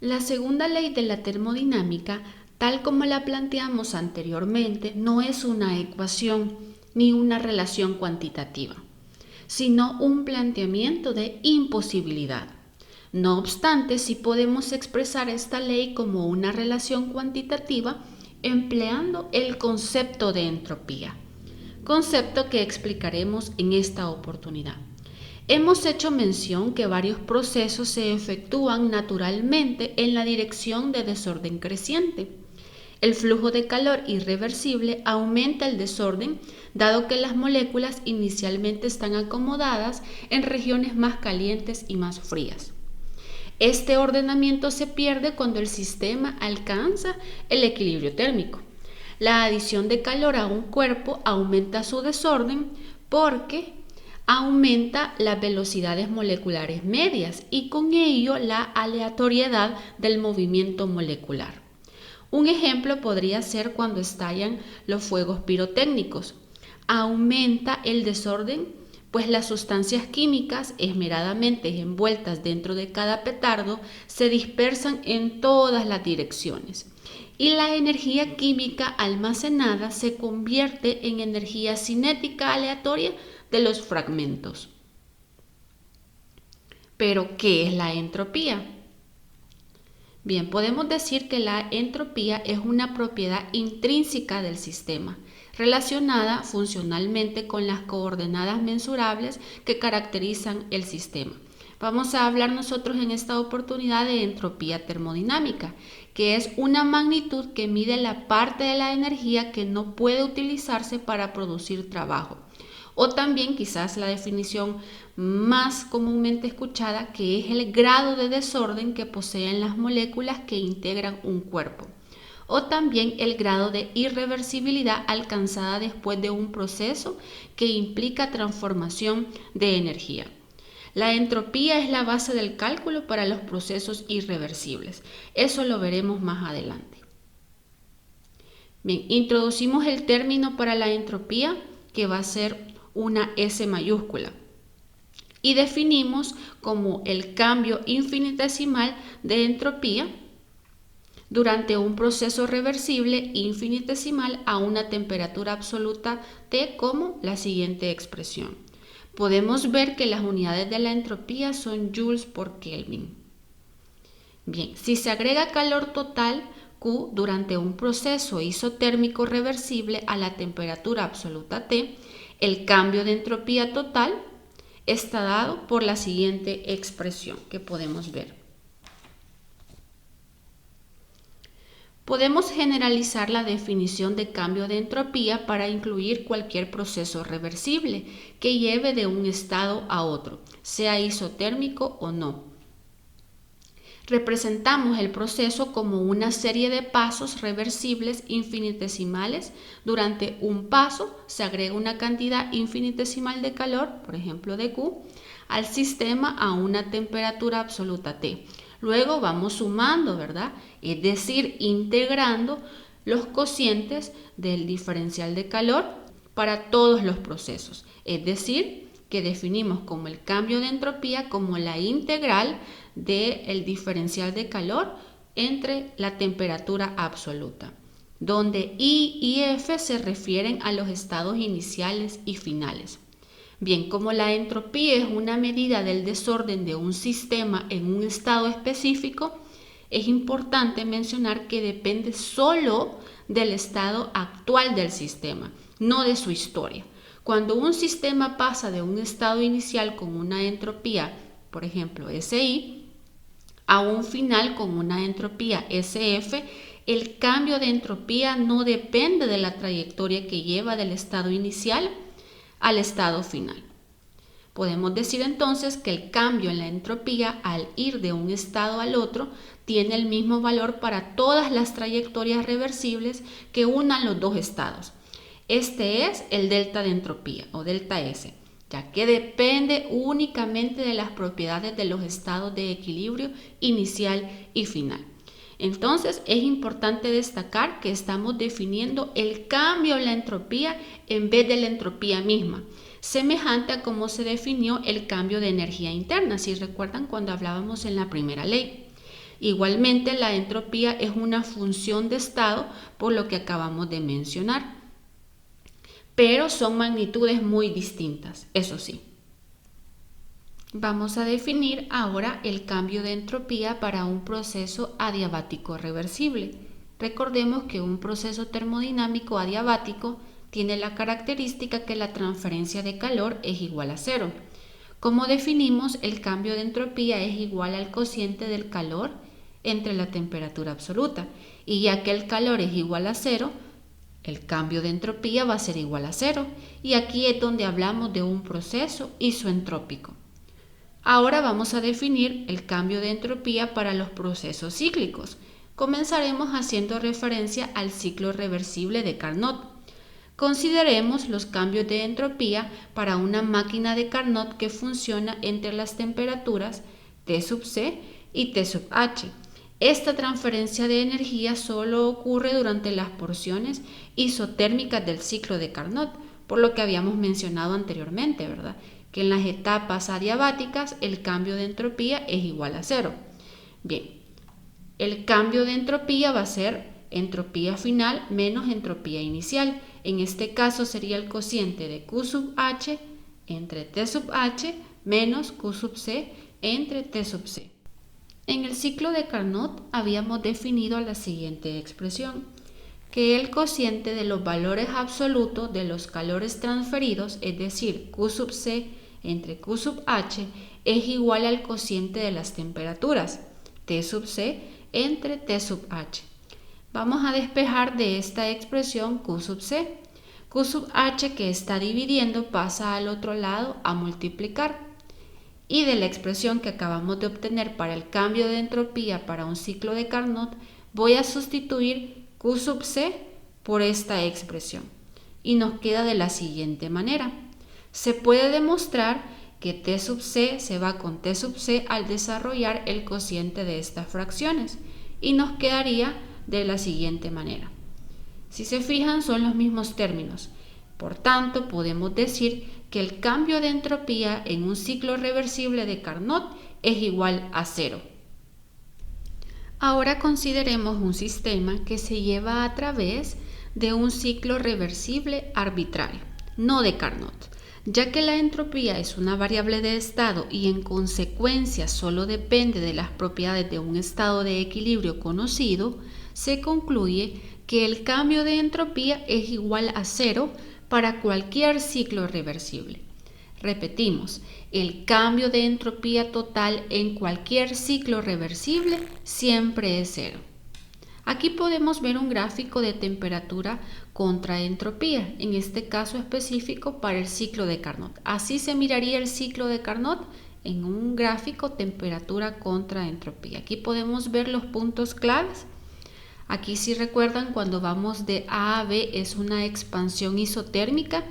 La segunda ley de la termodinámica, tal como la planteamos anteriormente, no es una ecuación ni una relación cuantitativa, sino un planteamiento de imposibilidad. No obstante, sí podemos expresar esta ley como una relación cuantitativa empleando el concepto de entropía, concepto que explicaremos en esta oportunidad. Hemos hecho mención que varios procesos se efectúan naturalmente en la dirección de desorden creciente. El flujo de calor irreversible aumenta el desorden dado que las moléculas inicialmente están acomodadas en regiones más calientes y más frías. Este ordenamiento se pierde cuando el sistema alcanza el equilibrio térmico. La adición de calor a un cuerpo aumenta su desorden porque aumenta las velocidades moleculares medias y con ello la aleatoriedad del movimiento molecular. Un ejemplo podría ser cuando estallan los fuegos pirotécnicos. Aumenta el desorden, pues las sustancias químicas esmeradamente envueltas dentro de cada petardo se dispersan en todas las direcciones y la energía química almacenada se convierte en energía cinética aleatoria de los fragmentos. Pero, ¿qué es la entropía? Bien, podemos decir que la entropía es una propiedad intrínseca del sistema, relacionada funcionalmente con las coordenadas mensurables que caracterizan el sistema. Vamos a hablar nosotros en esta oportunidad de entropía termodinámica, que es una magnitud que mide la parte de la energía que no puede utilizarse para producir trabajo. O también quizás la definición más comúnmente escuchada, que es el grado de desorden que poseen las moléculas que integran un cuerpo. O también el grado de irreversibilidad alcanzada después de un proceso que implica transformación de energía. La entropía es la base del cálculo para los procesos irreversibles. Eso lo veremos más adelante. Bien, introducimos el término para la entropía, que va a ser una S mayúscula, y definimos como el cambio infinitesimal de entropía durante un proceso reversible infinitesimal a una temperatura absoluta T como la siguiente expresión. Podemos ver que las unidades de la entropía son joules por Kelvin. Bien, si se agrega calor total Q durante un proceso isotérmico reversible a la temperatura absoluta T, el cambio de entropía total está dado por la siguiente expresión que podemos ver. Podemos generalizar la definición de cambio de entropía para incluir cualquier proceso reversible que lleve de un estado a otro, sea isotérmico o no. Representamos el proceso como una serie de pasos reversibles infinitesimales. Durante un paso se agrega una cantidad infinitesimal de calor, por ejemplo de Q, al sistema a una temperatura absoluta T. Luego vamos sumando, ¿verdad? Es decir, integrando los cocientes del diferencial de calor para todos los procesos. Es decir, que definimos como el cambio de entropía como la integral del diferencial de calor entre la temperatura absoluta, donde I y F se refieren a los estados iniciales y finales. Bien, como la entropía es una medida del desorden de un sistema en un estado específico, es importante mencionar que depende solo del estado actual del sistema, no de su historia. Cuando un sistema pasa de un estado inicial con una entropía, por ejemplo, SI, a un final con una entropía SF, el cambio de entropía no depende de la trayectoria que lleva del estado inicial al estado final. Podemos decir entonces que el cambio en la entropía al ir de un estado al otro tiene el mismo valor para todas las trayectorias reversibles que unan los dos estados. Este es el delta de entropía o delta S, ya que depende únicamente de las propiedades de los estados de equilibrio inicial y final. Entonces es importante destacar que estamos definiendo el cambio en la entropía en vez de la entropía misma, semejante a cómo se definió el cambio de energía interna, si recuerdan cuando hablábamos en la primera ley. Igualmente, la entropía es una función de estado, por lo que acabamos de mencionar. Pero son magnitudes muy distintas, eso sí. Vamos a definir ahora el cambio de entropía para un proceso adiabático reversible. Recordemos que un proceso termodinámico adiabático tiene la característica que la transferencia de calor es igual a cero. Como definimos, el cambio de entropía es igual al cociente del calor entre la temperatura absoluta. Y ya que el calor es igual a cero, el cambio de entropía va a ser igual a cero. Y aquí es donde hablamos de un proceso isoentrópico. Ahora vamos a definir el cambio de entropía para los procesos cíclicos. Comenzaremos haciendo referencia al ciclo reversible de Carnot. Consideremos los cambios de entropía para una máquina de Carnot que funciona entre las temperaturas T sub C y T sub H. Esta transferencia de energía solo ocurre durante las porciones isotérmicas del ciclo de Carnot, por lo que habíamos mencionado anteriormente, ¿verdad? Que en las etapas adiabáticas el cambio de entropía es igual a cero. Bien, el cambio de entropía va a ser entropía final menos entropía inicial. En este caso sería el cociente de Q sub H entre T sub H menos Q sub C entre T sub C. En el ciclo de Carnot habíamos definido la siguiente expresión, que el cociente de los valores absolutos de los calores transferidos, es decir, Q sub C entre Q sub H, es igual al cociente de las temperaturas, T sub C entre T sub H. Vamos a despejar de esta expresión Q sub C. Q sub H que está dividiendo pasa al otro lado a multiplicar. Y de la expresión que acabamos de obtener para el cambio de entropía para un ciclo de Carnot, voy a sustituir Q sub C por esta expresión. Y nos queda de la siguiente manera. Se puede demostrar que T sub C se va con T sub C al desarrollar el cociente de estas fracciones. Y nos quedaría de la siguiente manera. Si se fijan, son los mismos términos. Por tanto, podemos decir que el cambio de entropía en un ciclo reversible de Carnot es igual a cero. Ahora consideremos un sistema que se lleva a través de un ciclo reversible arbitrario, no de Carnot. Ya que la entropía es una variable de estado y en consecuencia solo depende de las propiedades de un estado de equilibrio conocido, se concluye que el cambio de entropía es igual a cero para cualquier ciclo reversible. Repetimos, el cambio de entropía total en cualquier ciclo reversible siempre es cero. Aquí podemos ver un gráfico de temperatura contra entropía, en este caso específico para el ciclo de Carnot. Así se miraría el ciclo de Carnot en un gráfico temperatura contra entropía. Aquí podemos ver los puntos claves. Aquí si recuerdan, cuando vamos de A a B es una expansión isotérmica.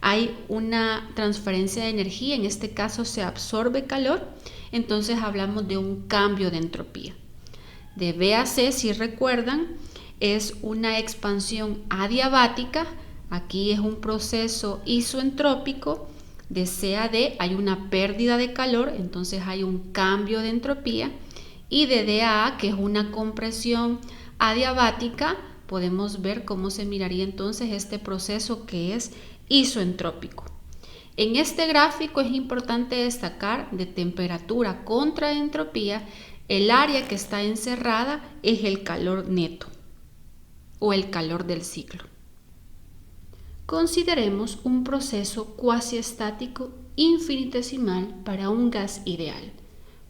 Hay una transferencia de energía, en este caso se absorbe calor, entonces hablamos de un cambio de entropía. De B a C, si recuerdan, es una expansión adiabática, aquí es un proceso isoentrópico. De C a D hay una pérdida de calor, entonces hay un cambio de entropía. Y de D a A, que es una compresión adiabática, podemos ver cómo se miraría entonces este proceso que es isoentrópico. En este gráfico es importante destacar de temperatura contra entropía, el área que está encerrada es el calor neto o el calor del ciclo. Consideremos un proceso cuasiestático infinitesimal para un gas ideal.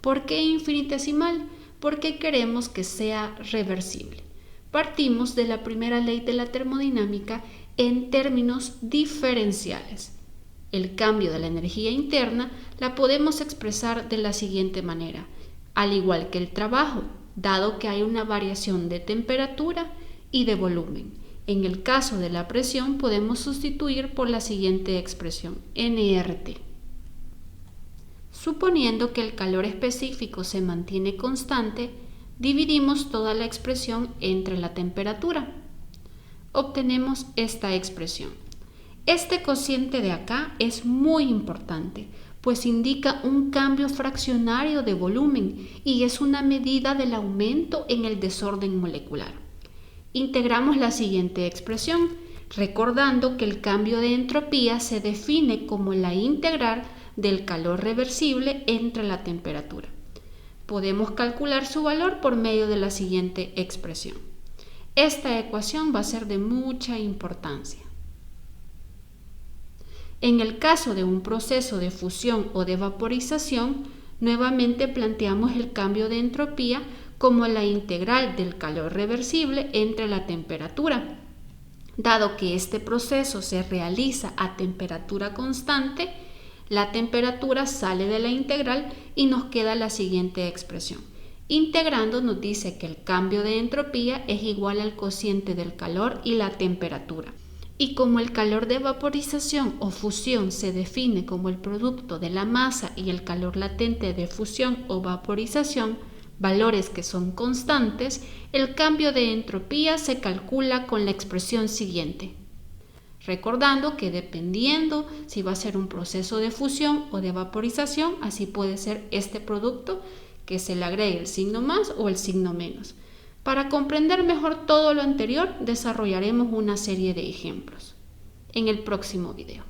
¿Por qué infinitesimal? Porque queremos que sea reversible. Partimos de la primera ley de la termodinámica en términos diferenciales. El cambio de la energía interna la podemos expresar de la siguiente manera, al igual que el trabajo, dado que hay una variación de temperatura y de volumen. En el caso de la presión podemos sustituir por la siguiente expresión, nRT. Suponiendo que el calor específico se mantiene constante, dividimos toda la expresión entre la temperatura. Obtenemos esta expresión. Este cociente de acá es muy importante pues indica un cambio fraccionario de volumen y es una medida del aumento en el desorden molecular. Integramos la siguiente expresión, recordando que el cambio de entropía se define como la integral del calor reversible entre la temperatura. Podemos calcular su valor por medio de la siguiente expresión. Esta ecuación va a ser de mucha importancia. En el caso de un proceso de fusión o de vaporización, nuevamente planteamos el cambio de entropía como la integral del calor reversible entre la temperatura. Dado que este proceso se realiza a temperatura constante, la temperatura sale de la integral y nos queda la siguiente expresión. Integrando nos dice que el cambio de entropía es igual al cociente del calor y la temperatura. Y como el calor de vaporización o fusión se define como el producto de la masa y el calor latente de fusión o vaporización, valores que son constantes, el cambio de entropía se calcula con la expresión siguiente. Recordando que dependiendo si va a ser un proceso de fusión o de vaporización, así puede ser este producto que se le agregue el signo más o el signo menos. Para comprender mejor todo lo anterior, desarrollaremos una serie de ejemplos en el próximo video.